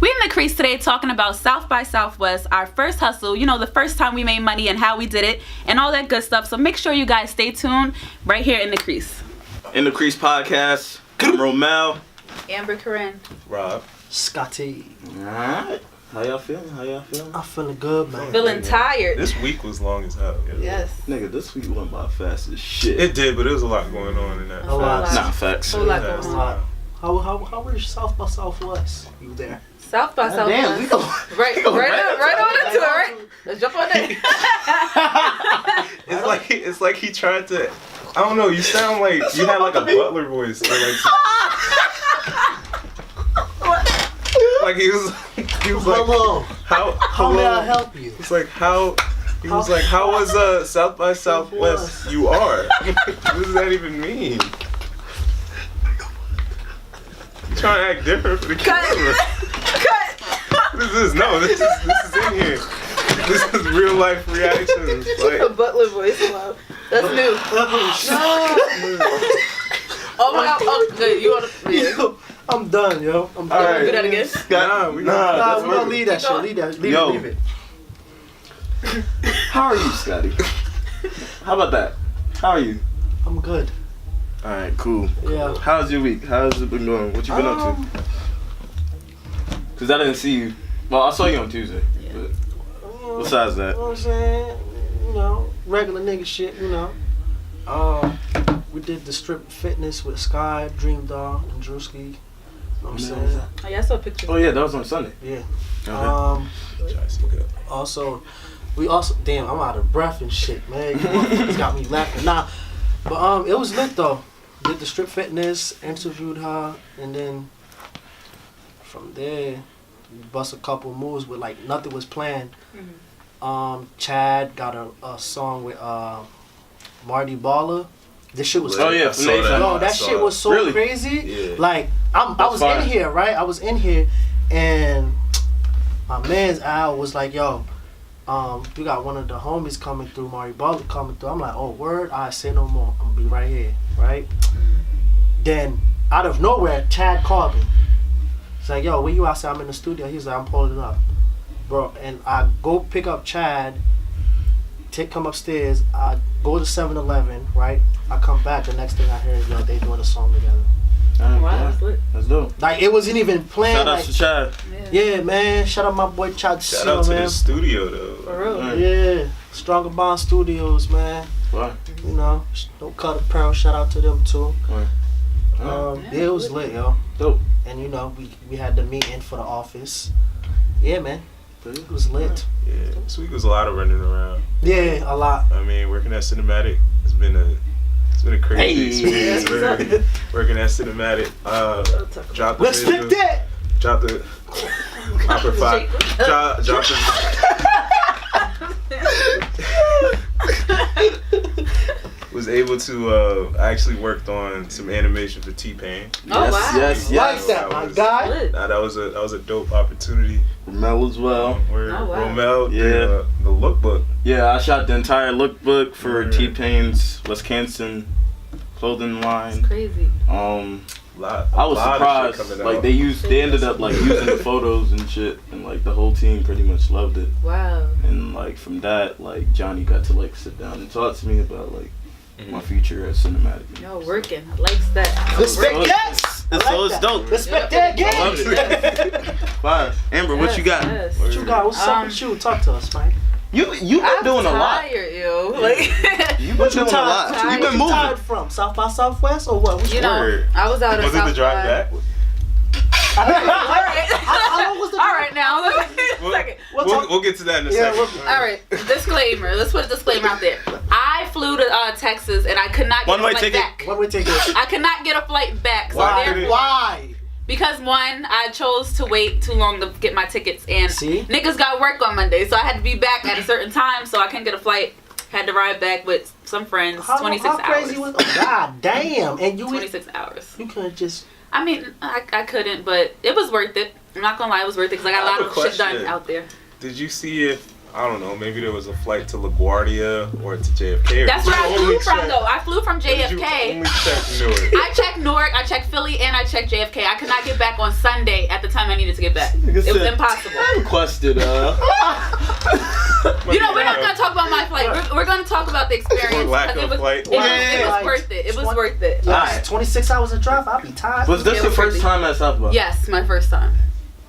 We in the Crease today talking about South by Southwest, our first hustle, you know, the first time we made money and how we did it and all that good stuff. So make sure you guys stay tuned right here in the Crease. In the Crease podcast, I'm Romel. Amber Corinne. Rob. Scotty. Alright. How y'all feeling? I'm feeling good, man. Feeling tired. This week was long as hell. Yes. Nigga, this week went by fast as shit. It did, but there was a lot going on in that. A lot. Nah, facts. A whole lot going on. How was South by Southwest? You there? South by Southwest. Damn, we go. Right on into it, right? Let's jump on it. It's like he tried to. I don't know. You sound like you had like a butler voice. Or like he was like, Hello. How may I help you? It's like how. He was like, how was South by Southwest? You are. What does that even mean? You trying to act different for the camera? Cut. This is in here. This is real life reactions. Like, A butler voice. Wow. That's new. Oh my god. Oh, good. You want to? Yeah. Yo, I'm done, yo. I'm done. All right. Do that again. nah, we Nah, we gonna leave that shit. Leave it. How are you, Scotty? How about that? How are you? I'm good. Alright, cool. Yeah. How's your week? How's it been going? What you been up to? Cause I didn't see you. Well, I saw you on Tuesday. Yeah. But besides that. You know what I'm saying? You know, regular nigga shit, you know. We did the strip fitness with Sky, Dream Doll, and Drewski. You know what I'm saying? Oh, yeah, I saw a picture. Oh yeah, that was on Sunday. Yeah. Okay. Also, damn, I'm out of breath and shit, man. You motherfuckers got me laughing. Nah, but it was lit though. Did the strip fitness, interviewed her, and then from there, we bust a couple moves, but like nothing was planned. Mm-hmm. Chad got a song with Marty Baller. This shit was Oh yeah, from Nation. yo, that shit was so Really? crazy. Yeah. Like I was fire. in here, right? I was in here, and my man's Al was like, "Yo, we got one of the homies coming through, Marty Baller coming through." I'm like, "Oh, word! I say no more. I'm gonna be right here, right?" Then out of nowhere, Chad called me. He's like, "Yo, where you at?" I said, "I'm in the studio." He's like, "I'm pulling up, bro." And I go pick up Chad. Come upstairs. I go to 7-Eleven, right? I come back. The next thing I hear is, yo, they doing a song together. Alright, Wow, yeah. that's lit. That's dope. Like it wasn't even planned. Shout out Like, to Chad. yeah, man. Shout out my boy Chad. Shout out to man. the studio though. For real. Alright. Yeah, Stronger Bond Studios, man. Wow. You know, don't cut a pearl. Shout out to them too. Alright. Yeah, it was lit, yo. Dope. And you know, we had the meeting for the office. Yeah, man. It was lit. Yeah, this week was a lot of running around. Yeah, a lot. I mean, working at Cinematic has been a crazy experience. Working at Cinematic. Drop the Respect video. that. Drop the Opera 5. Drop the. Was able to actually worked on some animation for T-Pain. Oh, wow. Yes. Like that, my guy. Lit. That was a dope opportunity. Romel as well. Where Oh, wow. Romel Yeah. did the lookbook. Yeah, I shot the entire lookbook for Word. T-Pain's Wisconsin clothing line. Crazy. I was surprised. Like they ended up like using the photos and shit, and like the whole team pretty much loved it. Wow. And like from that, like Johnny got to like sit down and talk to me about like my future at Cinematic. Yo, working. Likes that. Respect Working. that. So it's dope. Respect that I game. loved it. Fine. Amber, what you got? Yes. What you got? What's up with you? Talk to us, man. You've been doing a lot. Tired, yo. Like, You've been doing a lot. tired? You've been What you tired moving. from? South by Southwest or what? you know, Word. I was out of Was it South the drive by. back? All right. How long was the All right, now. Second. We'll get to that in a second. All right, disclaimer. Let's put a disclaimer out there. I flew to Texas and I could not get One-way a flight ticket. back. What we take it? I could not get a flight back. So Why? therefore, Why? because one, I chose to wait too long to get my tickets, and See? niggas got work on Monday, so I had to be back at a certain time, so I couldn't get a flight. Had to ride back with some friends. 26 how hours. crazy was? Oh, God damn! And you 26 hours. you couldn't just. I mean, I couldn't, but it was worth it. I'm not gonna lie, it was worth it because I got a lot of shit done out there. Did you see if I don't know, maybe there was a flight to LaGuardia or to JFK. That's where I flew from, though. I flew from JFK. You only checked Newark. I checked Newark, I checked Philly, and I checked JFK. I could not get back on Sunday at the time I needed to get back. It was impossible. I requested, You know, we're not going to talk about my flight. We're going to talk about the experience. Or lack of flight. It was worth it. It was worth it. Yeah, 26 hours of drive, I'll be tired. Was this your first time at South by? Yes, my first time.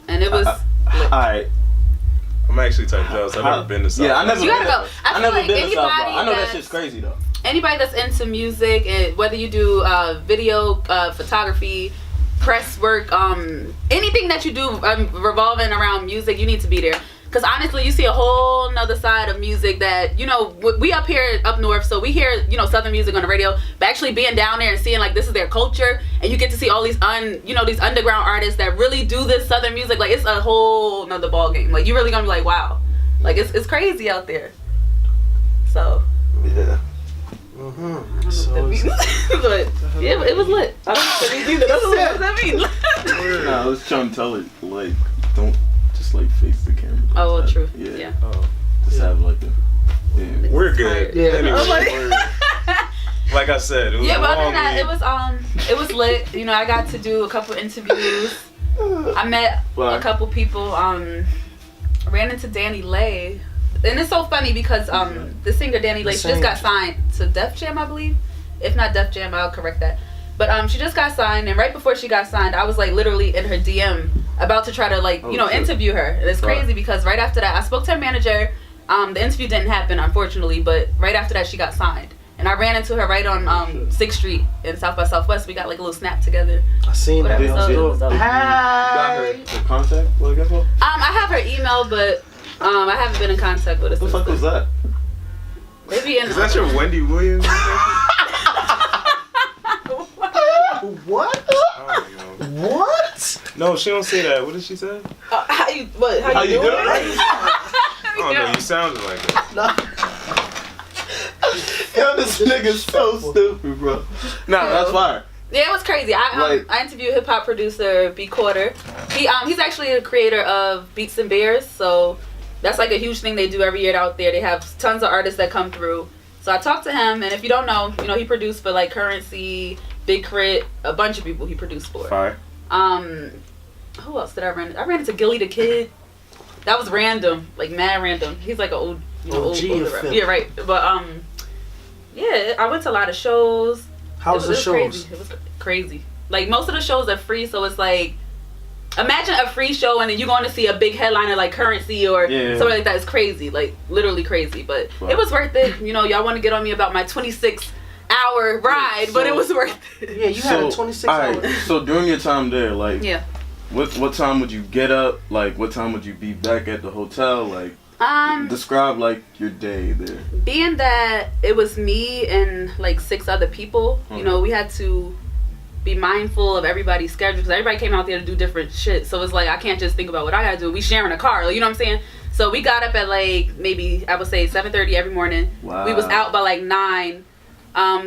And it was lit. Alright. I'm actually type jealous. I've never been to South by. Yeah, I never You gotta go. I never feel been like to South by. anybody I know that shit's crazy though. Anybody that's into music, and whether you do video, photography, press work, anything that you do revolving around music, you need to be there. Because honestly, you see a whole nother side of music that, you know, we up here up north, so we hear, you know, Southern music on the radio, but actually being down there and seeing like this is their culture, and you get to see all these these underground artists that really do this Southern music, like it's a whole nother ball game. Like you're really gonna be like, wow, like it's crazy out there. So yeah. So but yeah, it was lit. I don't know what that means either. What does that mean? Nah, I was trying to tell it like don't just like face the camera. Oh, well, true. Yeah. Oh. Just have like a. Yeah. We're good. Yeah. Anyway, like I said, it was yeah, a but other long than that, week. it was lit. You know, I got to do a couple interviews. I met a couple people. Ran into Danny Lay, and it's so funny because the singer Danny Lay, she just got signed to Def Jam, I believe. If not Def Jam, I'll correct that. But she just got signed, and right before she got signed, I was like literally in her DM about to try to like interview her. And it's crazy because right after that, I spoke to her manager. The interview didn't happen, unfortunately, but right after that, she got signed. And I ran into her right on 6th Street in South by Southwest. We got like a little snap together. I seen that. Hi. Got her contact? What info? I have her email, but I haven't been in contact with her. What the fuck was that? Maybe in. Is that your Wendy Williams? What? What? No, she don't say that. What did she say? How you doing? I don't know. You sounded like that. Yo, this nigga's so stupid, bro. Nah, that's fire. Yeah, it was crazy. I interviewed hip hop producer B Quarter. He's actually a creator of Beats and Bears, so that's like a huge thing they do every year out there. They have tons of artists that come through. So I talked to him, and if you don't know, you know, he produced for like Currency, Big Crit, a bunch of people he produced for. Fire. Who else did I run? I ran into Gilly the Kid. That was random, like mad random. He's like an old, older rapper. Yeah, right. But yeah, I went to a lot of shows. How was the shows? Crazy. It was crazy. Like most of the shows are free, so it's like imagine a free show and then you're going to see a big headliner like Currency or something like that. It's crazy, like literally crazy. But it was worth it. You know, y'all want to get on me about my 26-hour ride, but it was worth it. Yeah, you had a 26-hour. Right, so during your time there, like, what time would you get up? Like, what time would you be back at the hotel? Like, describe like your day there. Being that it was me and like 6 other people, you know, we had to be mindful of everybody's schedule because everybody came out there to do different shit. So it's like I can't just think about what I gotta do. We sharing a car, like, you know what I'm saying? So we got up at like maybe I would say 7:30 every morning. Wow. We was out by like 9.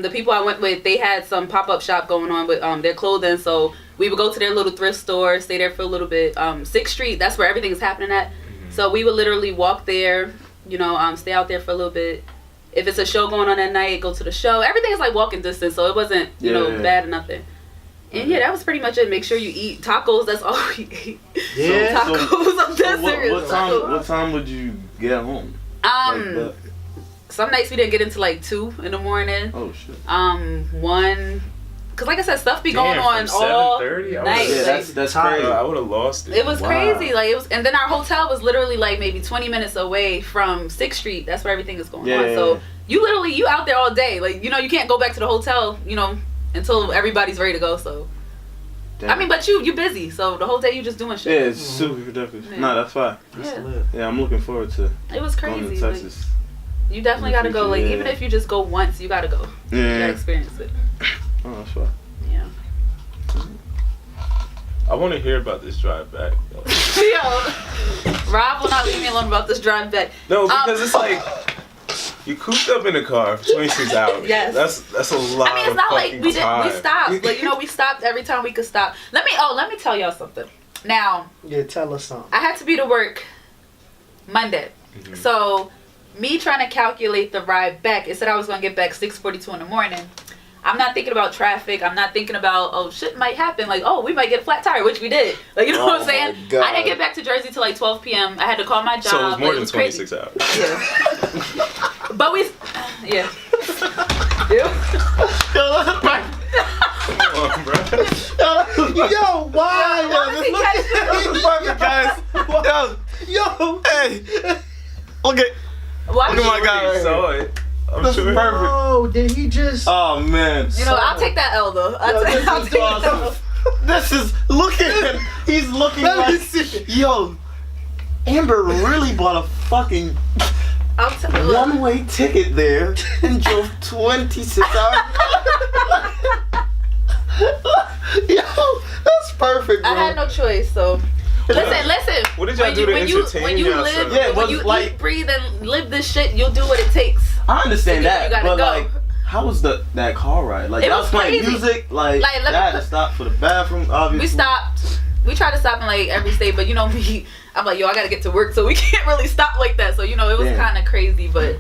The people I went with, they had some pop-up shop going on with their clothing, so we would go to their little thrift store, stay there for a little bit. 6th Street, that's where everything is happening at. So we would literally walk there, you know, stay out there for a little bit. If it's a show going on that night, go to the show. Everything is like walking distance, so it wasn't, you know, bad or nothing. And yeah, that was pretty much it. Make sure you eat tacos. That's all we ate. Yeah, so tacos. I'm dead serious. What time would you get home? Like some nights we didn't get into like 2 in the morning. Oh shit. 1. Cause like I said, stuff be going on all night. Yeah, that's crazy. I would have lost it. It was crazy. Like it was, and then our hotel was literally like maybe 20 minutes away from 6th Street. That's where everything is going on. So you out there all day. Like, you know, you can't go back to the hotel, you know, until everybody's ready to go. So I mean, but you busy. So the whole day you just doing shit. Yeah, it's super productive. Yeah. Nah, that's fine. Yeah, I'm looking forward to. It was crazy. Going to Texas. Like, you definitely gotta go. Like even if you just go once, you gotta go. Yeah. You gotta experience it. Oh, that's fine. Yeah. I want to hear about this drive back. Yo, Rob will not leave me alone about this drive back. No, because it's like you cooped up in the car for 26 hours. Yes. That's a lot. I mean, it's not like we time. stopped. Like, you know, we stopped every time we could stop. Let me tell y'all something. Now. Yeah, tell us something. I had to be to work Monday. Mm-hmm. So, me trying to calculate the ride back, it said I was going to get back 6:42 in the morning. I'm not thinking about traffic. I'm not thinking about, oh, shit might happen. Like, oh, we might get a flat tire, which we did. Like, you know what I'm saying? God. I didn't get back to Jersey till like 12 p.m. I had to call my job. So it was more than 26 hours. Yeah. But we, yeah. Come on, bro. Yo, why? This is perfect, guys. Yo, hey. Look at my guy. Saw it. I'm This sure. is perfect. Oh, did he just? Oh man. You know, I'll take that L though. I'll take that L. This is, look at him. He's looking like, yo, Amber really bought a fucking one-way ticket there and drove 26 hours. Yo, that's perfect, bro. I had no choice, so. Listen. What did y'all do to entertain when you live, Yeah, when you like, eat, breathe, and live this shit, you'll do what it takes. I understand that, but go. like, how was that car ride? Like, y'all was playing music, like I had to stop for the bathroom, obviously. We stopped. We tried to stop in like every state, but you know me, I'm like, yo, I gotta get to work, so we can't really stop like that. So you know, it was kind of crazy, but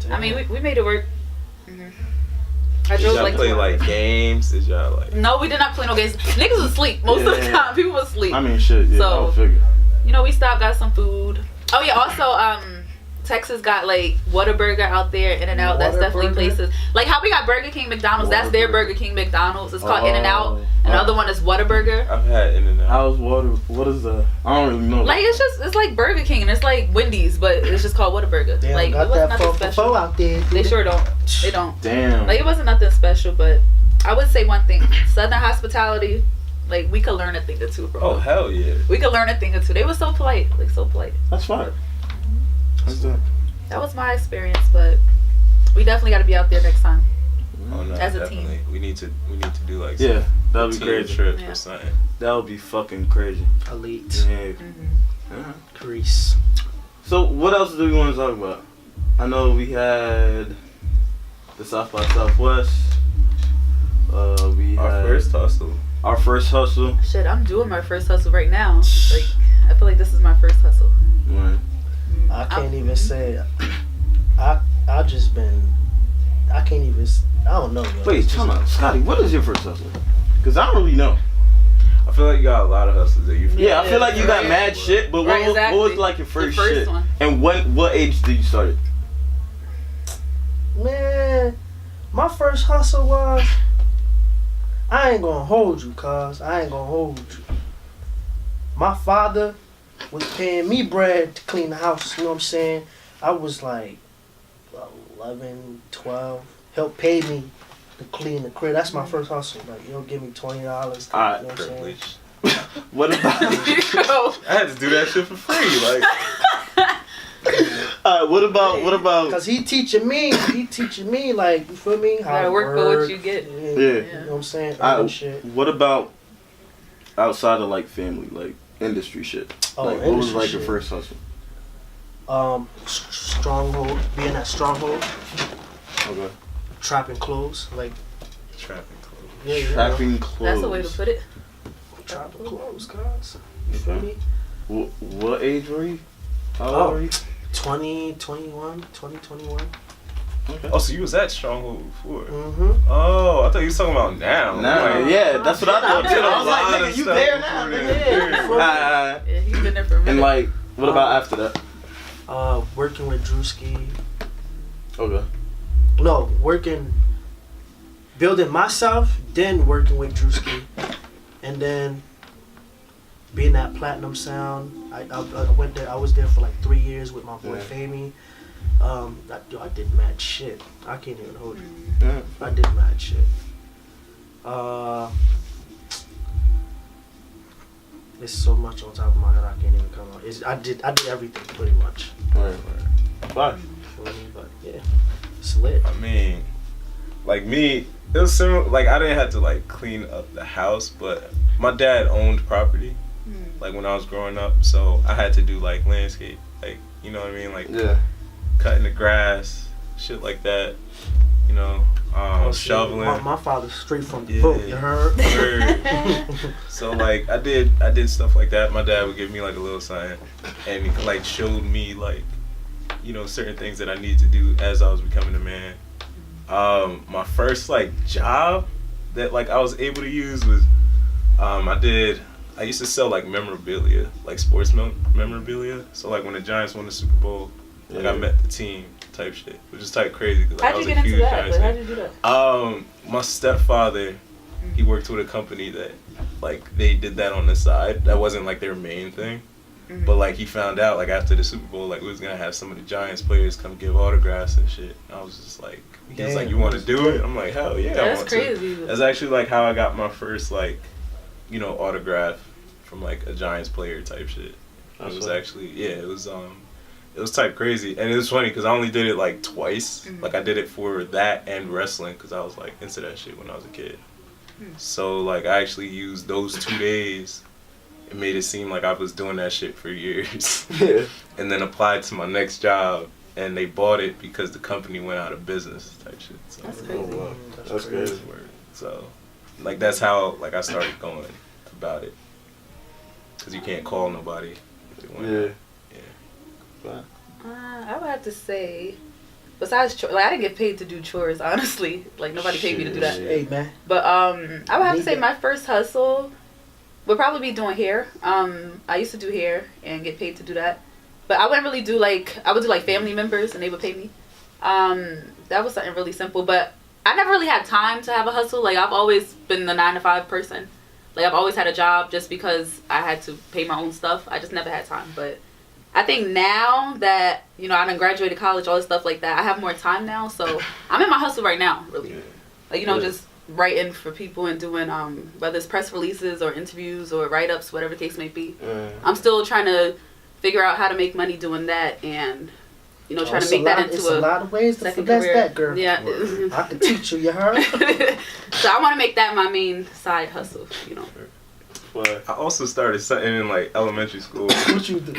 I mean, we made it work. I drove Did y'all play like games? Did y'all like? No, we did not play no games. Niggas was asleep most of the time. People was asleep. I mean, shit. Yeah, so, I figure. You know, we stopped, got some food. Oh yeah, also Texas got like Whataburger out there, In-N-Out. That's definitely places. Like how we got Burger King, McDonald's. That's their Burger King, McDonald's. It's called In-N-Out. Another one is Whataburger. I've had In-N-Out. How's what is the? I don't really know. Like it's like Burger King and it's like Wendy's, but it's just called Whataburger. Damn, like got it wasn't that nothing special. out there. They sure don't. They don't. Damn. Like it wasn't nothing special, but I would say one thing: Southern hospitality. Like we could learn a thing or two, bro. Oh hell yeah. We could learn a thing or two. They were so polite, like so polite. That's fine. That's that. That was my experience, but we definitely got to be out there next time. Oh no, as a definitely. team. We need to do like that would be team crazy. Trip or something. That would be fucking crazy. Elite. Yeah. Crease. So what else do we want to talk about? I know we had the South by Southwest. We had our first hustle. Shit, I'm doing my first hustle right now. Like I feel like this is my first hustle. Right. I can't even say. I just been. I can't even. I don't know. Yo. Wait, time out, Scotty. What is your first hustle? Because I don't really know. I feel like you got a lot of hustles that you. Yeah, I feel like you got mad shit. But what was like your first shit? One. And what age did you start it? Man, my first hustle was. I ain't gonna hold you, cuz. I ain't gonna hold you. My father was paying me bread to clean the house, you know what I'm saying? I was like 11, 12. Help pay me to clean the crib. That's my first hustle. Like, you know, give me $20. You know what I'm saying? What about I had to do that shit for free, like. what about? Because he teaching me, like, you feel me? How to work for what you get. Yeah. You know what I'm saying? Shit. What about outside of like family, like industry shit? Oh, like, what was like your first hustle? Stronghold, being at Stronghold. Okay. Trapping clothes, like. Trapping clothes. Yeah, trapping clothes. That's a way to put it. Trapping clothes, guys. You feel me? What age were you? How old were you? 20, 21. Okay. Oh, so you was at Stronghold before? Mm-hmm. Oh, I thought you was talking about now. Nah, yeah, that's what I thought too. I was like, nigga, you there now? Yeah, he's been there for a minute. And like, what about after that? Working with Drewski. Okay. No, building myself, then working with Drewski, and then being at Platinum Sound. I went there. I was there for like 3 years with my boy Famey. I did mad shit. I can't even hold you. Yeah. I did mad shit. There's so much on top of my head I can't even come out. I did everything pretty much. Right. Fine. But yeah, it's lit. I mean, like me, it was similar. Like I didn't have to like clean up the house, but my dad owned property. Like when I was growing up, so I had to do like landscape, like you know what I mean, like cutting the grass, shit like that. You know, shoveling. My father's straight from the boat. You heard? So like I did stuff like that. My dad would give me like a little sign, and he like showed me like you know, certain things that I needed to do as I was becoming a man. My first like job that like I was able to use was I used to sell like memorabilia, like sports memorabilia. So like when the Giants won the Super Bowl, like I met the team type shit, which is type crazy. Cause, like, how'd you get into that? Like, how'd you do that? My stepfather, he worked with a company that like they did that on the side. That wasn't like their main thing. But like he found out like after the Super Bowl, like we was gonna have some of the Giants players come give autographs and shit. And I was just like, he was like, you want to do it? I'm like, hell yeah, I want crazy. to. That's actually like how I got my first like, you know, autograph from like a Giants player type shit. It was actually it was type crazy, and it was funny because I only did it like twice. Like I did it for that and wrestling because I was like into that shit when I was a kid. So like I actually used those 2 days. It made it seem like I was doing that shit for years. And then applied to my next job, and they bought it because the company went out of business type shit. So, that's crazy. That's crazy. So, like that's how like I started going about it. Cause you can't call nobody. Yeah. I would have to say, besides like I didn't get paid to do chores, honestly. Like nobody paid me to do that. Hey man. But I would have to say my first hustle would probably be doing hair. I used to do hair and get paid to do that. But I wouldn't really do I would do like family members and they would pay me. That was something really simple. But I never really had time to have a hustle. Like I've always been the 9-to-5 person. Like I've always had a job just because I had to pay my own stuff. I just never had time. But I think now that, you know, I done graduated college, all this stuff like that, I have more time now. So I'm in my hustle right now, really. Like, you know, just writing for people and doing whether it's press releases or interviews or write-ups, whatever the case may be. I'm still trying to figure out how to make money doing that and, you know, trying to make that into a lot of ways to finesse that, girl. Yeah. I can teach you, you heard? So I want to make that my main side hustle, you know. Well, I also started something in like elementary school. What you do?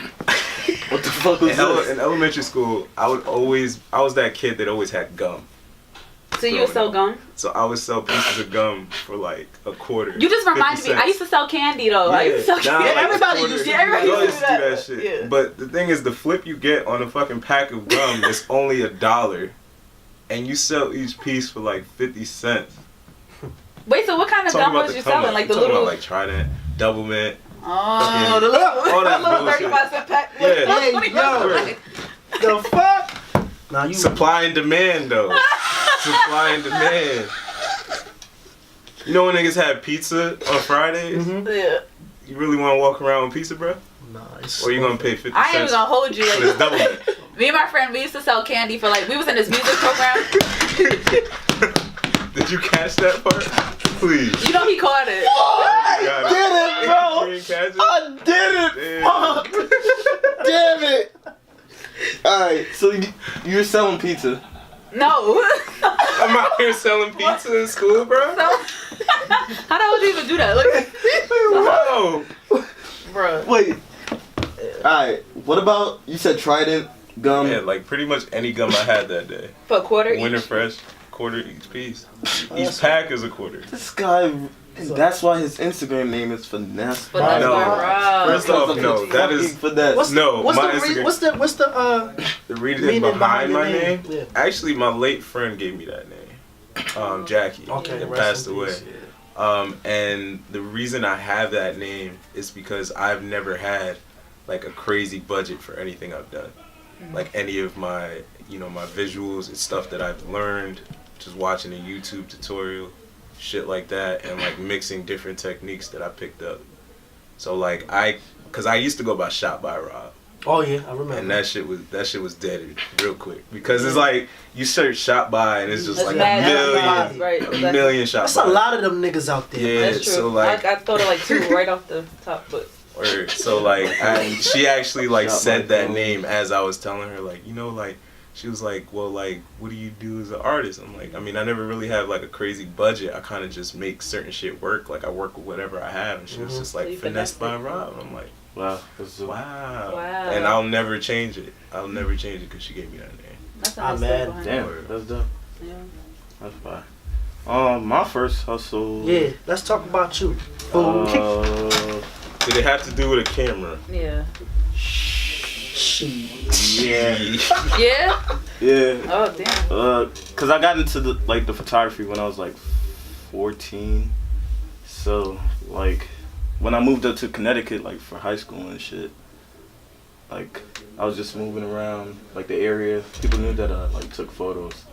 What the fuck was this? In elementary school, I was that kid that always had gum. So you would sell gum? So I would sell pieces of gum for like a quarter. You just reminded me. I used to sell candy though. Yeah. I used to sell candy. Like Everybody used to do that shit. Yeah. But the thing is, the flip you get on a fucking pack of gum is only $1, and you sell each piece for like 50 cents. Wait, so what kind of gum was you selling? Like the little, about, like Trident, Double Mint. Oh, the little, all that little 35-cent pack. Yeah. The fuck? Now you supply and demand though. Supply and demand. You know when niggas have pizza on Fridays? Yeah. You really want to walk around with pizza, bro? Nice. Or you gonna pay 50 cents? I ain't even gonna hold you. Like, double. Me and my friend, we used to sell candy for like, we was in this music program. Did you catch that part? Please. You know he caught it. I did it, bro. You didn't catch it? I did it. Fuck. Damn it. Alright, so you're selling pizza. No. I'm out here selling pizza in school, bro. So, how the hell would you even do that? Bro. Bro. Wait. Alright, what about, you said Trident gum? Yeah, like pretty much any gum I had that day. For a quarter each? Winter Fresh, quarter each piece. Each pack is a quarter. This guy, and that's why his Instagram name is Finesse. Finesse No. Bar. First off, no, that is Finesse. What's the reason meaning behind my name? Yeah. Actually, my late friend gave me that name. Jackie. Okay, that rest passed in away. peace, yeah. And the reason I have that name is because I've never had like a crazy budget for anything I've done. Like any of my, you know, my visuals, it's stuff that I've learned just watching a YouTube tutorial, shit like that, and like mixing different techniques that I picked up. So like cause I used to go by Shot by Rob. Oh yeah, I remember. And that shit was dead real quick because it's like you search Shot by and it's just like a million Shot That's by. a lot of them niggas out there. Yeah, That's true. so like I thought of like 2 right off the top, but. So like she actually like said that name as I was telling her, like, you know, like she was like, well, like, what do you do as an artist? I'm like, I mean, I never really have like a crazy budget. I kind of just make certain shit work. Like I work with whatever I have. And she was just like, Finesse by Rob. I'm like, wow. And I'll never change it. I'll never change it because she gave me that name. That's a nice man, damn, that's dope. Yeah. That's fine. My first hustle. Yeah, let's talk about you. Did it have to do with a camera? Yeah. Yeah. Yeah? Yeah. Oh, damn. Cause I got into the photography when I was like 14. So like when I moved up to Connecticut like for high school and shit, like I was just moving around like the area. People knew that I like took photos.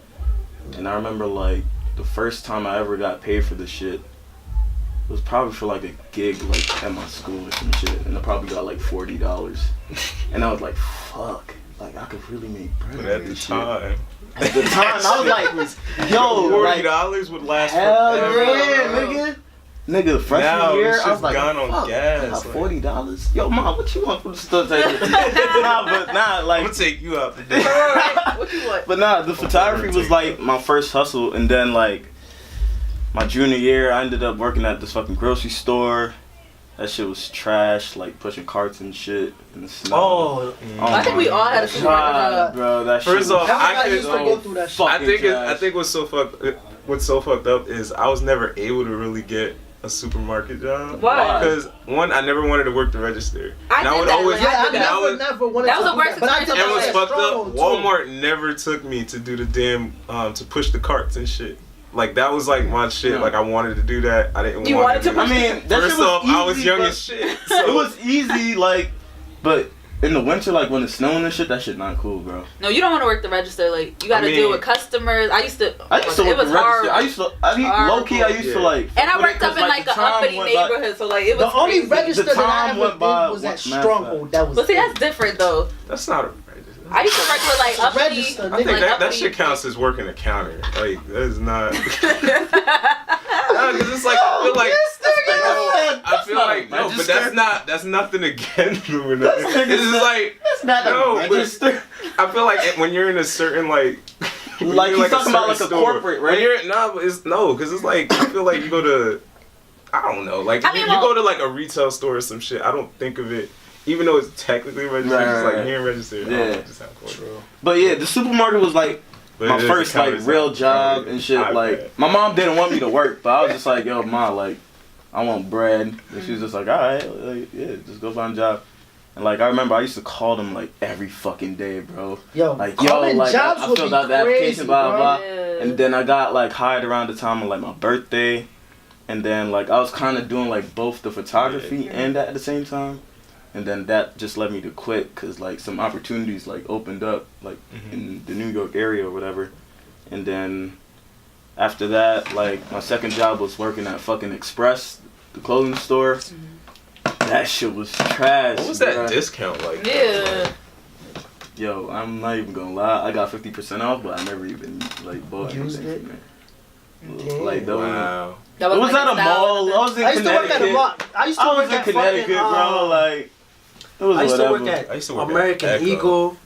And I remember like the first time I ever got paid for this shit was probably for like a gig like at my school or some shit, and I probably got like $40. And I was like, fuck, like I could really make bread. But at the time. At the time, I was like, yo, $40 would last hell forever. yeah, nigga, freshman Now, year, it's I was just like, gone on fuck, gas, I got like- $40. Yo, mom, what you want from the store? Nah, I'm like, gonna take you out the day. What you want? but nah, the photography was like my first hustle, and then like my junior year, I ended up working at this fucking grocery store. That shit was trash, like pushing carts and shit in the snow. Oh, I think we all had a super God, bro, that shit. First off, I I used to go through that shit. I think what's so fucked up is I was never able to really get a supermarket job. Why? Because one, I never wanted to work the register. I And did would that, always, like, I I did that. never wanted That was to the do worst that, but I experience did of and my what's life. fucked up, strong, too. Walmart never took me to do the damn to push the carts and shit. Like that was like my shit. No. Like I wanted to do that. I didn't You want wanted to do I it. mean, that First shit was off, I was easy, young but as shit. So it was easy, like, but in the winter, like when it's snowing and shit, that shit not cool, bro. No, you don't want to work the register. Like you got to deal with customers. I used to work it the was register. hard. Low key, I used to like. And I fuck with worked it up 'cause, in like the an time uppity went by- neighborhood, so like it was The only crazy. register The that I time ever went did by was at mad Stronghold. That was But see, it. that's different though. that's not a register. I used to work with like uppity. Register, I think nigga. that uppity- shit counts as working a counter. Like that is not. Cause it's like I feel like. I feel like no, but that's nothing against them. It's just like That's not no, a but register. I feel like when you're in a certain like. when Like you're in, he's talking about like a certain store, corporate, when right? you're but it's no, cause it's like I feel like you go to, I don't know, like I mean, you go to like a retail store or some shit. I don't think of it, even though it's technically registered, it's like here registered. Yeah. Just have corporate. But yeah, the supermarket was like But my it is first a counter, like real so- job and shit. I Like bet. my mom didn't want me to work, but I was just like, yo, ma, like I want bread. And she was just like, all right, like, yeah, just go find a job. And like I remember, I used to call them like every fucking day, bro. Yo, Like calling like jobs I would filled be out the application, crazy, blah bro. blah. Yeah. And then I got like hired around the time of like my birthday, and then like I was kind of doing like both the photography and that at the same time, and then that just led me to quit because like some opportunities like opened up like in the New York area or whatever, and then after that like my second job was working at fucking Express, the clothing store. That shit was trash. What was that bruh. discount like? Yeah. Yo, I'm not even gonna lie. I got 50% off, but I never even like bought Used anything it? from there. Damn. Like that was. Wow. That It was like at a mall. I was in I used to work Connecticut. at a mall. I used to I work was in at Connecticut, fucking, bro. Like it was I used whatever. to work at I used to work at American Echo. Eagle,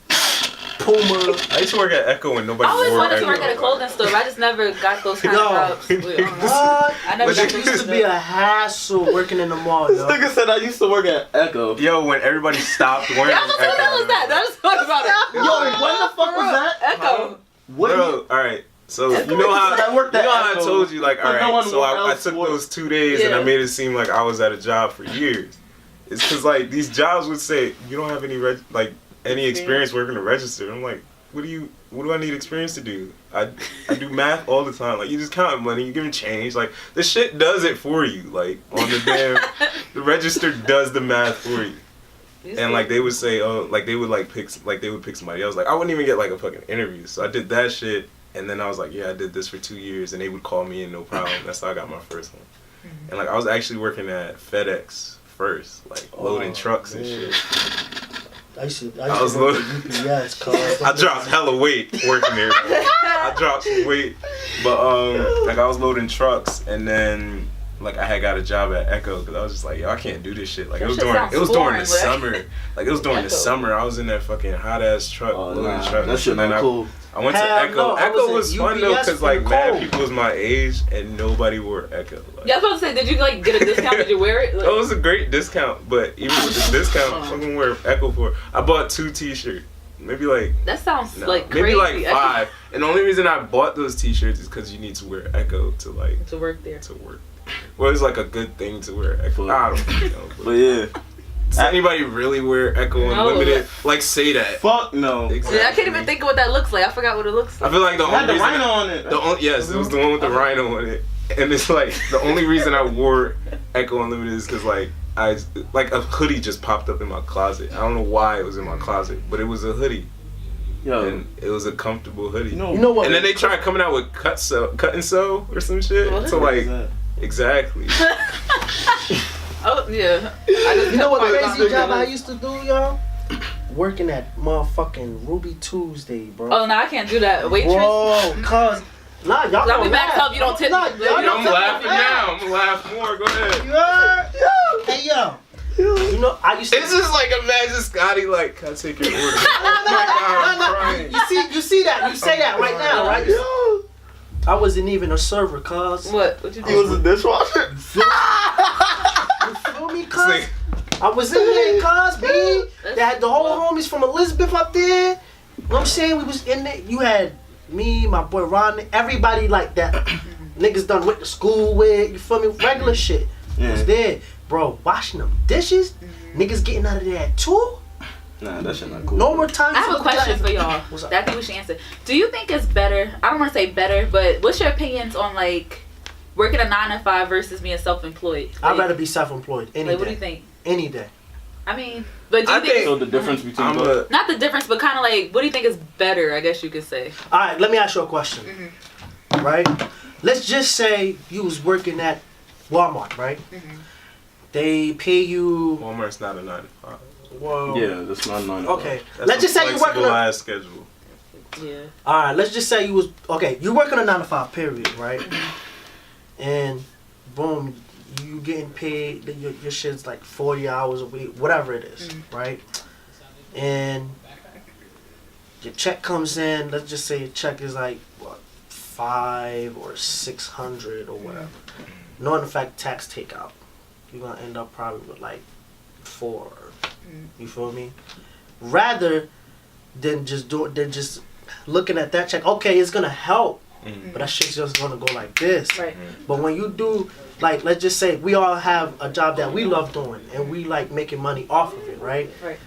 Puma. I used to work at Echo and nobody I always wore wanted to Echo. work at a clothing store. I just never got those kind Yo. of jobs. What? I never But got you those Used to be a hassle working in the mall, This yo. nigga said I used to work at Echo. Yo, when everybody stopped wearing Yeah, I was like, what the hell is that? I just thought about it. Yo, when the fuck was that? Echo. What? Bro, alright. So you Echo know how said I worked you at know how I Echo, told you like but no alright. one So I else took wore- those 2 days and I Yeah. made it seem like I was at a job for years. It's because like these jobs would say you don't have any experience working the register. I'm like, what do I need experience to do? I do math all the time. Like you just count money, you give them change. Like the shit does it for you. Like on the damn the register does the math for you. And like they would say, oh, like they would pick somebody else. Like I wouldn't even get like a fucking interview. So I did that shit, and then I was like, yeah, I did this for 2 years, and they would call me in, no problem. That's how I got my first one. And like I was actually working at FedEx first, like loading trucks and shit. I used to was work low- at UPS, cause I dropped hella weight working there. I dropped some weight, but like I was loading trucks, and then like I had got a job at Echo because I was just like, yo, I can't do this shit. Like That it was shit during sounds the boring, summer. Like it was during the Echo. summer. I was in that fucking hot ass truck loading trucks. that shit and then not cool. I went to Hell Echo. no, I Echo was was at fun though UPS because in like the mad cold. people was my age and nobody wore Echo. Like, Yeah, I was about to say, did you like get a discount? Did you wear it? Like, it was a great discount, but even with the discount, I'm gonna wear Echo for. I bought 2 T-shirts, maybe like. that sounds No, like maybe crazy. like 5. And the only reason I bought those T-shirts is because you need to wear Echo to like to work there. to work. Well, it's like a good thing to wear Echo. I don't know. But yeah, Does anybody really wear Echo Unlimited? Like, say that. Fuck no. Exactly. Yeah, I can't even think of what that looks like. I forgot what it looks like. I feel like the only the reason rhino on it. Yes, it was the one with the rhino on it. And it's like the only reason I wore Echo Unlimited is because like a hoodie just popped up in my closet. I don't know why it was in my closet, but it was a hoodie. Yo. And it was a comfortable hoodie. You know what? And then they tried coming out with cut and sew or some shit. What? So like, exactly. Oh yeah. You know what crazy job I used to do, y'all? Working at motherfucking Ruby Tuesday, bro. Oh no, I can't do that. Waitress. Bro, cause y'all I'll gonna be back laugh. to help you don't tip me. Y'all I'm laughing now. I'm gonna laugh more. Go ahead. You heard? Hey yo. You know I used to. It's just like imagine Scotty like, can I take your order? Oh my God, I'm crying. You see that? You say that right now, right? I wasn't even a server, cuz. What you He was do? a dishwasher. You feel me, cuz? I was in there, cuz, B. They had the whole homies from Elizabeth up there. You know what I'm saying? We was in there. You had me, my boy Ron, everybody like that. Niggas done went to school with, you feel me? Regular shit. Was there. Bro, washing them dishes. Niggas getting out of there at 2. Nah, that shit not cool. No more time. I have a question for y'all What's up? that I think we should answer. Do you think it's better? I don't want to say better, but what's your opinions on like working a 9 to 5 versus being self-employed? Like, I'd rather be self-employed any like, day. what do you think? Any day. I mean, but do you I think? So the difference between I'm both. Not the difference, but kind of like, what do you think is better? I guess you could say. All right, let me ask you a question. Right? Let's just say you was working at Walmart, right? They pay you. Walmart's not a 9 to 5. Well, Yeah, that's not 9 to 5. okay. That's Let's a just say you're working. flexible-ass schedule. Yeah. All right, let's just say you was okay. You're working a 9 to 5 period, right? And boom, you getting paid. Your shit's like 40 hours a week, whatever it is, right? And your check comes in. Let's just say your check is like what, 500 or 600 or whatever. Knowing the fact tax takeout, you're gonna end up probably with like 4. You feel me? Rather than just looking at that check. Okay, it's gonna help, but that shit's just gonna go like this. Right. But when you do, like, let's just say we all have a job that we love doing and we like making money off of it, right? Right.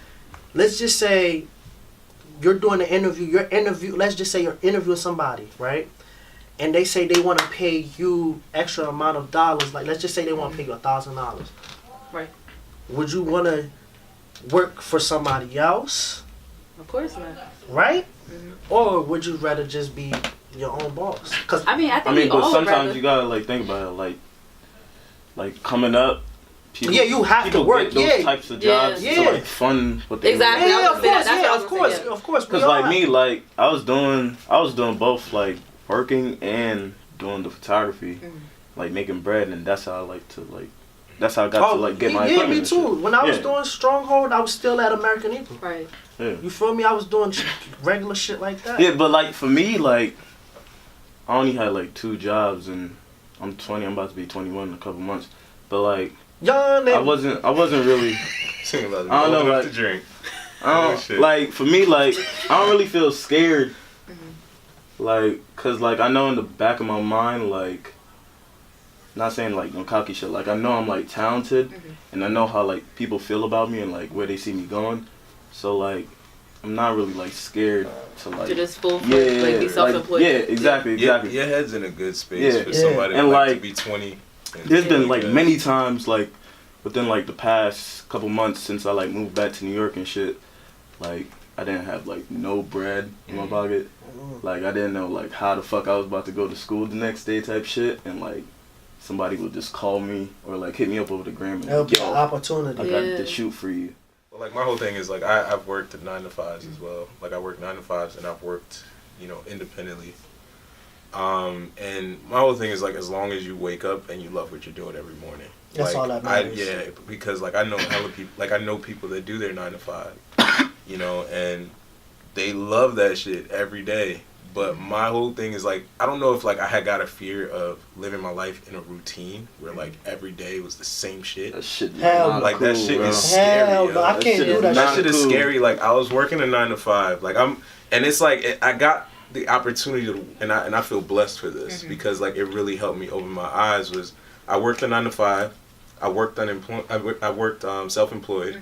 Let's just say you're doing an interview. Let's just say you're interviewing somebody, right? And they say they want to pay you extra amount of dollars. Like, let's just say they want to pay you $1,000. Right. Would you want to work for somebody else, Of course not. right? Or would you rather just be your own boss? Cause I mean, I think I mean, we but all sometimes rather. you gotta like think about it, like coming up. People, Yeah, you have to people work, get those yeah. types of Yeah. jobs Yeah. to like fund what they Exactly. yeah, I was of gonna say course, that. That's yeah, what I of was course, gonna say, of course. Cause like me, like I was doing both, like working and doing the photography, like making bread, and that's how I like to like. That's how I got to like get my yeah, equipment. me and too. shit. When I was Yeah. doing Stronghold, I was still at American Eagle. Right. Yeah. You feel me? I was doing regular shit like that. Yeah, but like for me, like I only had like 2 jobs, and I'm 20. I'm about to be 21 in a couple months. But like Young I wasn't really. Singing about I don't know, old enough like- to drink. I Oh, don't, shit. like for me, like I don't really feel scared. Like, cause like I know in the back of my mind, like, not saying like no cocky shit. Like I know I'm like talented, and I know how like people feel about me and like where they see me going. So like, I'm not really like scared to like. To just full Yeah, like be like, self-employed. yeah, exactly. Your head's in a good space Yeah. for Yeah. somebody And, like, like, to be 20. There's been like many times like within like the past couple months since I like moved back to New York and shit, like I didn't have like no bread in my pocket. Like I didn't know like how the fuck I was about to go to school the next day type shit, and like somebody would just call me or like hit me up over the gram and That'll like, be an yo, opportunity. I got Yeah. the shoot for you. Well, like my whole thing is like I've worked at 9 to 5s as well. Like I work 9 to 5s and I've worked, independently. And my whole thing is like as long as you wake up and you love what you're doing every morning. That's like, all that matters. Yeah, because like I know hella people. Like I know people that do their 9 to 5, and they love that shit every day. But my whole thing is like I don't know if like I had got a fear of living my life in a routine where like every day was the same shit. That shit is Hell not Like cool, that shit bro. is scary. Hell yo. no, I That can't shit do is that. That not shit is cool. scary. Like I was working a 9 to 5. Like and it's like I got the opportunity to, and I feel blessed for this because like it really helped me open my eyes. Was I worked a 9 to 5, I worked self-employed,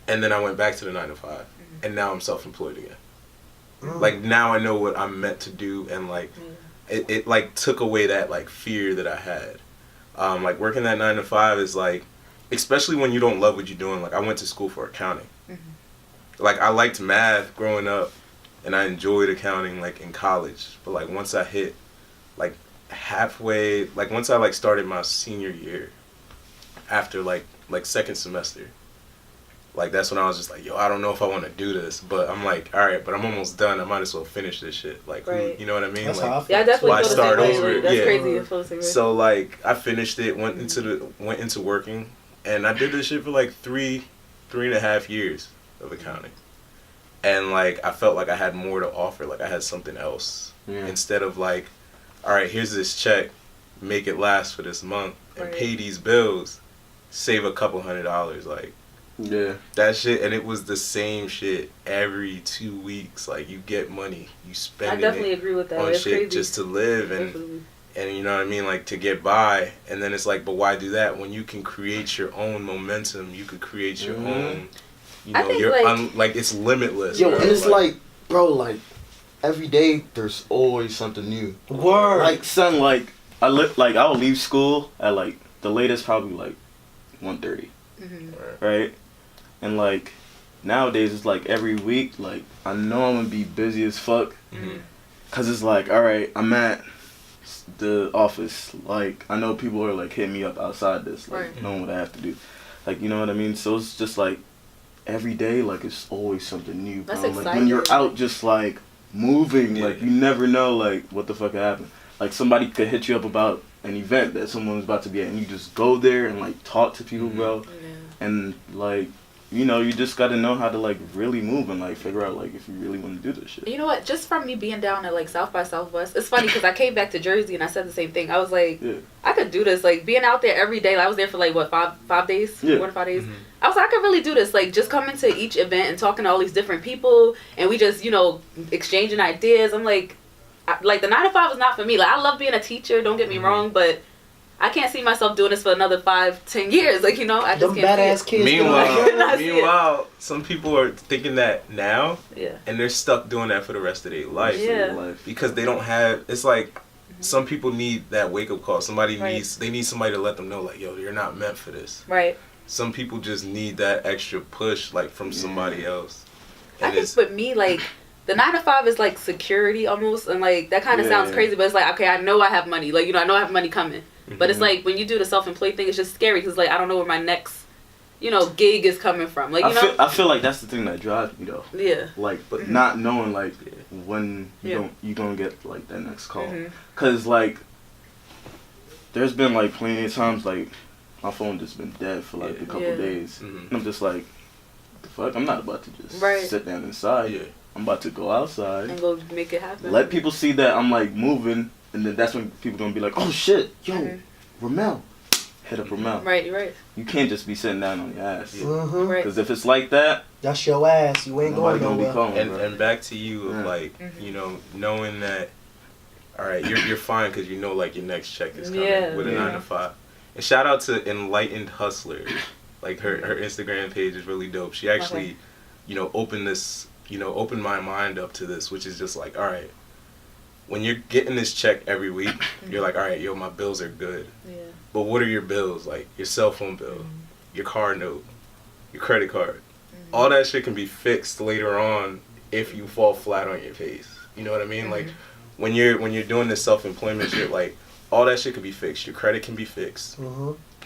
and then I went back to the 9 to 5, and now I'm self-employed again. Like now I know what I'm meant to do, and like it like took away that like fear that I had. Like working that 9 to 5 is like, especially when you don't love what you're doing. Like I went to school for accounting. Like I liked math growing up, and I enjoyed accounting like in college. But like once I hit like halfway, like once I like started my senior year, after like second semester, like that's when I was just like, yo, I don't know if I want to do this, but I'm like, all right, but I'm almost done. I might as well finish this shit. Like, you know what I mean? That's like, how I feel. Yeah, I definitely why feel start the same over? way. That's Yeah. crazy. I feel the same way. So like I finished it, went into working, and I did this shit for like 3.5 years of accounting, and like I felt like I had more to offer. Like I had something else instead of like, all right, here's this check, make it last for this month and pay these bills, save a couple $100, like. Yeah. That shit, and it was the same shit every 2 weeks. Like you get money, you spend it. I definitely agree with that. On it's shit crazy. just to live and you know what I mean, like to get by. And then it's like, but why do that when you can create your own momentum? You could create your own. You know, like it's limitless. Yo, bro. and it's like, bro, like every day there's always something new. Word. Like son, like I'll leave school at like the latest probably like 1:30. Right? And like nowadays it's like every week, like I know I'm gonna be busy as fuck, cause it's like, all right, I'm at the office, like I know people are like hitting me up outside this, like knowing what I have to do, like you know what I mean. So it's just like every day, like it's always something new, bro. That's Like when you're out just like moving, like you never know like what the fuck could happen. Like somebody could hit you up about an event that someone's about to be at, and you just go there and like talk to people, bro. And like, you know, you just gotta know how to like really move and like figure out like if you really want to do this shit. You know what? Just from me being down at like South by Southwest, it's funny because I came back to Jersey and I said the same thing. I was like, I could do this. Like being out there every day. Like, I was there for like what, five days, 4 to 5 days. I was like, I could really do this. Like just coming to each event and talking to all these different people, and we just, you know, exchanging ideas. I'm like the 9 to 5 is not for me. Like I love being a teacher. Don't get me wrong, but I can't see myself doing this for another 5-10 years. Like, you know, I just can't badass kids. Meanwhile, some people are thinking that now, yeah, and they're stuck doing that for the rest of their life. Because they don't have. It's like some people need that wake up call. Somebody they need somebody to let them know, like, yo, you're not meant for this. Right. Some people just need that extra push, like from somebody else. And I think with me, like, the 9 to 5 is like security almost, and like that kind of sounds crazy, but it's like, okay, I know I have money. Like, you know, I know I have money coming. But it's like when you do the self-employed thing, it's just scary because like I don't know where my next, you know, gig is coming from. Like, you know, I feel like that's the thing that drives me though. Yeah. Like, but not knowing like when you gonna get like that next call, cause like there's been like plenty of times like my phone just been dead for like a couple days, and I'm just like, what the fuck? I'm not about to just sit down inside. I'm about to go outside and go make it happen. Let people see that I'm like moving. And then that's when people gonna be like, oh shit, yo, Ramel. Hit up Ramel. Right, you're right. You can't just be sitting down on your ass. Right. Because if it's like that, that's your ass. You ain't going nowhere. Calling, and back to you of like, you know, knowing that, all right, you're fine because you know like your next check is coming with a 9 to 5. And shout out to Enlightened Hustler. Like her Instagram page is really dope. She actually, you know, opened my mind up to this, which is just like, all right, when you're getting this check every week, you're like, all right, yo, my bills are good. Yeah. But what are your bills? Like your cell phone bill, your car note, your credit card. All that shit can be fixed later on if you fall flat on your face. You know what I mean? Like when you're doing this self-employment shit, like all that shit can be fixed. Your credit can be fixed.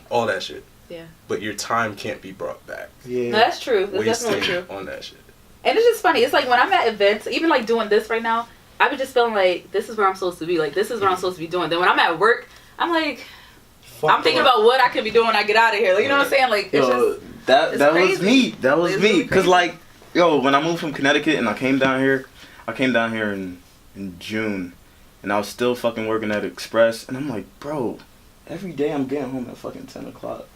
All that shit. Yeah. But your time can't be brought back. Yeah. No, that's true. That's definitely true. On that shit. And it's just funny. It's like when I'm at events, even like doing this right now, I be just feeling like this is where I'm supposed to be. Like this is what I'm supposed to be doing. Then when I'm at work, I'm like, I'm thinking about what I could be doing when I get out of here. Like, you know what I'm saying? Like it's just that was me. That was me. Cause like, yo, when I moved from Connecticut and I came down here in June, and I was still fucking working at Express, and I'm like, bro, every day I'm getting home at fucking 10 o'clock.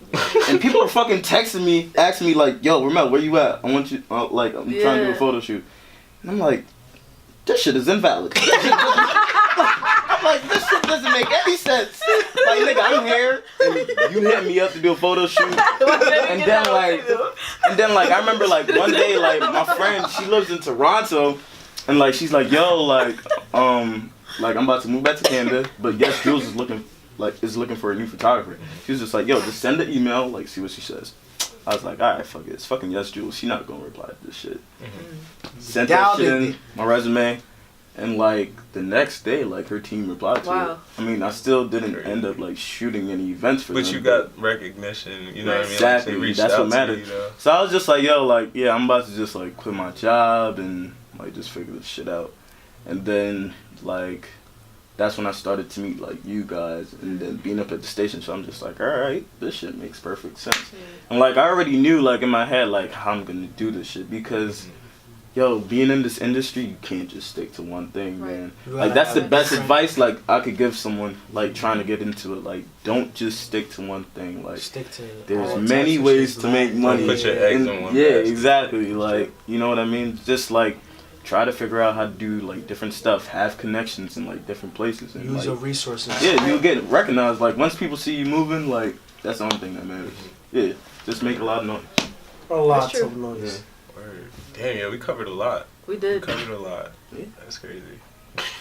And people are fucking texting me, asking me like, yo, Ramel, where you at? I want you, like, I'm trying to do a photo shoot. And I'm like, this shit is invalid. I'm like, this shit doesn't make any sense. Like, nigga, I'm here, and you hit me up to do a photo shoot, and then like, I remember like one day, like my friend, she lives in Toronto, and like she's like, yo, like I'm about to move back to Canada, but yes, Jules is looking for a new photographer. She was just like, yo, just send the email, like see what she says. I was like, alright, fuck it, it's fucking yes, Jules. She not gonna reply to this shit. Sent that shit in my resume. And like the next day, like her team replied to it. I mean, I still didn't end up like shooting any events for them. But you got recognition, you know what I mean? Exactly, like, that's what mattered. You, you know? So I was just like, yo, like, yeah, I'm about to just like quit my job and like just figure this shit out. And then like that's when I started to meet like you guys and then being up at the station. So I'm just like, all right, this shit makes perfect sense. And like I already knew like in my head like how I'm gonna do this shit because. Yo, being in this industry, you can't just stick to one thing, man. Like, that's the best advice, like, I could give someone, like, trying to get into it. Like, don't just stick to one thing. Like, stick to there's many ways to make money. Put your eggs on one Yeah, basket. exactly. Like, you know what I mean? Just, like, try to figure out how to do, like, different stuff. Have connections in, like, different places. And, use like, your resources. Yeah, you'll get recognized. Like, once people see you moving, like, that's the only thing that matters. Yeah, just make a lot of noise. A lot of noise. Yeah. Damn, yeah, we covered a lot. We did. We covered a lot. Yeah. That's crazy.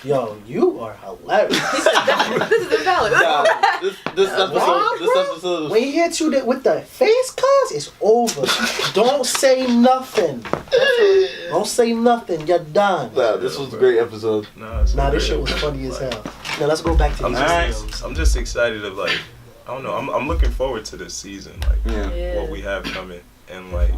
Yo, you are hilarious. This is invalid. This episode. When he hits you with the face cuss, it's over. Don't say nothing. Don't say nothing. You're done. Nah, this was a great episode. Nah, this shit was funny as hell. Now let's go back to these videos. I'm just excited of like, I don't know. I'm looking forward to this season, like what we have coming, and like,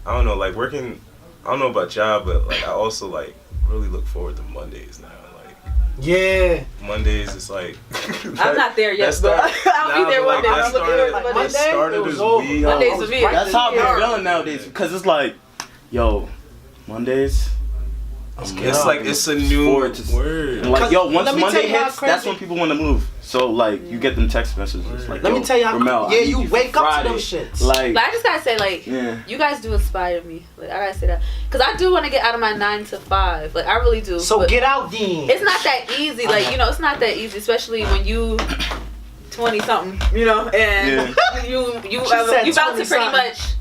I don't know, like working. I don't know about y'all, but like I also like really look forward to Mondays now. Like, yeah, Mondays is like. I'm not there yet, but I'll be there one day. I'm looking forward to Monday. Started this week. Mondays with me. That's how I'm feeling nowadays because it's like, yo, Mondays. It's like it's a new word. And like, yo, once Monday hits, that's when people want to move. So like, you get them text messages. Like, let me tell you how. Ramel, yeah, you wake up to them shits. Like, but I just gotta say, like, you guys do inspire me. Like, I gotta say that because I do want to get out of my 9 to 5. Like, I really do. So get out, then. It's not that easy. Like, you know, it's not that easy, especially when you 20 something. You know, and you about to pretty much.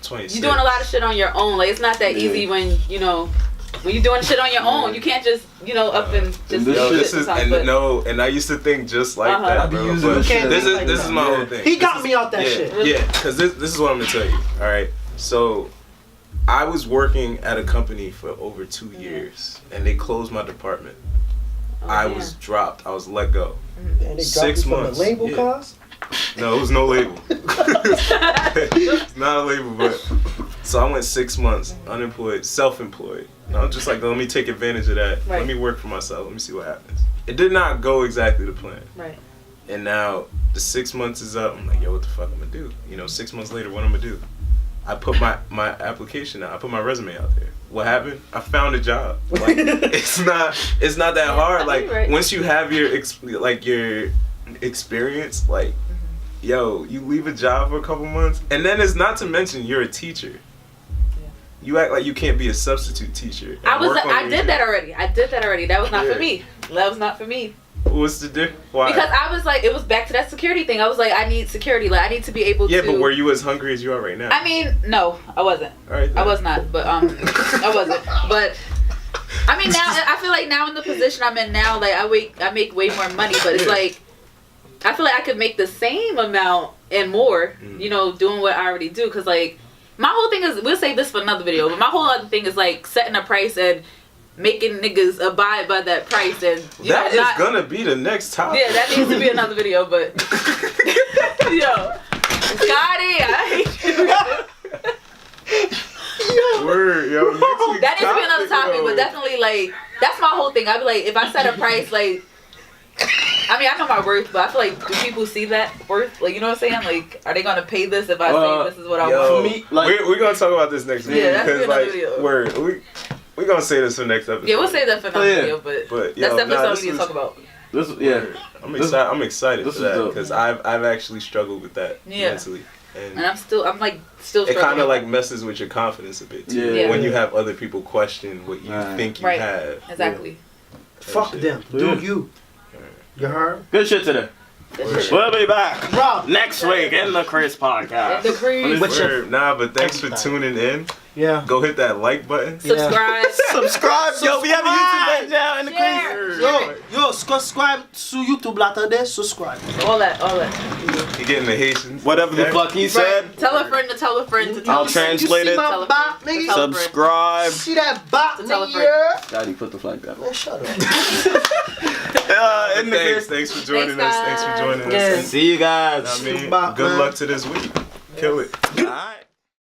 26. You're doing a lot of shit on your own. Like, it's not that easy when you know. When you're doing shit on your own, you can't just, you know, up and just do this shit is sometimes, and I used to think just like that, bro. But this is my whole thing. He got me out that shit. Yeah, because this is what I'm gonna tell you. All right, so I was working at a company for over 2 years, and they closed my department. I was dropped. I was let go. And they 6 dropped you months. From the label cost? No, it was no label. It's not a label, but so I went 6 months unemployed, self-employed. And I was just like, let me take advantage of that. Right. Let me work for myself. Let me see what happens. It did not go exactly to plan. Right. And now the 6 months is up. I'm like, yo, what the fuck I'm gonna do? You know, 6 months later, what I'm gonna do? I put my application out. I put my resume out there. What happened? I found a job. Like, it's not that hard. Like once you have your experience, like, yo, you leave a job for a couple months, and then it's not to mention you're a teacher. You act like you can't be a substitute teacher. I did that already. That was not for me. That was not for me. What's the difference? Why? Because I was like, it was back to that security thing. I was like, I need security. Like, I need to be able to. Yeah, but were you as hungry as you are right now? I mean, no, I wasn't. All right, I was not, but I wasn't. But I mean, now I feel like now in the position I'm in now, like I make way more money, but it's like I feel like I could make the same amount and more, you know, doing what I already do. Cause like my whole thing is, we'll save this for another video, but my whole other thing is like setting a price and making niggas abide by that price, and that is gonna be the next topic. Yeah, that needs to be another video, but yo, Scotty, I hate you. Word, yo. That needs to be another topic, but definitely like that's my whole thing. I'd be like, if I set a price, like, I mean, I know my worth, but I feel like, do people see that worth? Like, you know what I'm saying? Like, are they gonna pay this if I say this is what I want? For me, like, we're gonna talk about this next week. Yeah, that's because another like, video. We're gonna say this for next episode. Yeah, we'll say that for another video, but that's definitely something we need to talk about. I'm excited for that because I've actually struggled with that mentally. And I'm still struggling. It kind of like messes with your confidence a bit too. Yeah. When you have other people question what you think you have. Exactly. Fuck them. Do you. You heard? Good shit today. We'll be back next week in the Crease podcast. The Crease. Nah, but thanks for tuning in. Yeah. Go hit that like button. Subscribe. Subscribe. Yo, we have a YouTube page now in the Crease. Yo, subscribe to YouTube là, attendez, subscribe. All that. You getting the Haitians. Whatever the fuck he said. Tell a friend to tell a friend to tell I'll a friend. translate it. Tell a friend. Nigga. Subscribe. See that bot, Tell a nigga? Daddy, put the flag down. Man, shut up. Thanks for joining us. Thanks for joining us. See you guys. I mean, good luck to this week. Kill it. All right.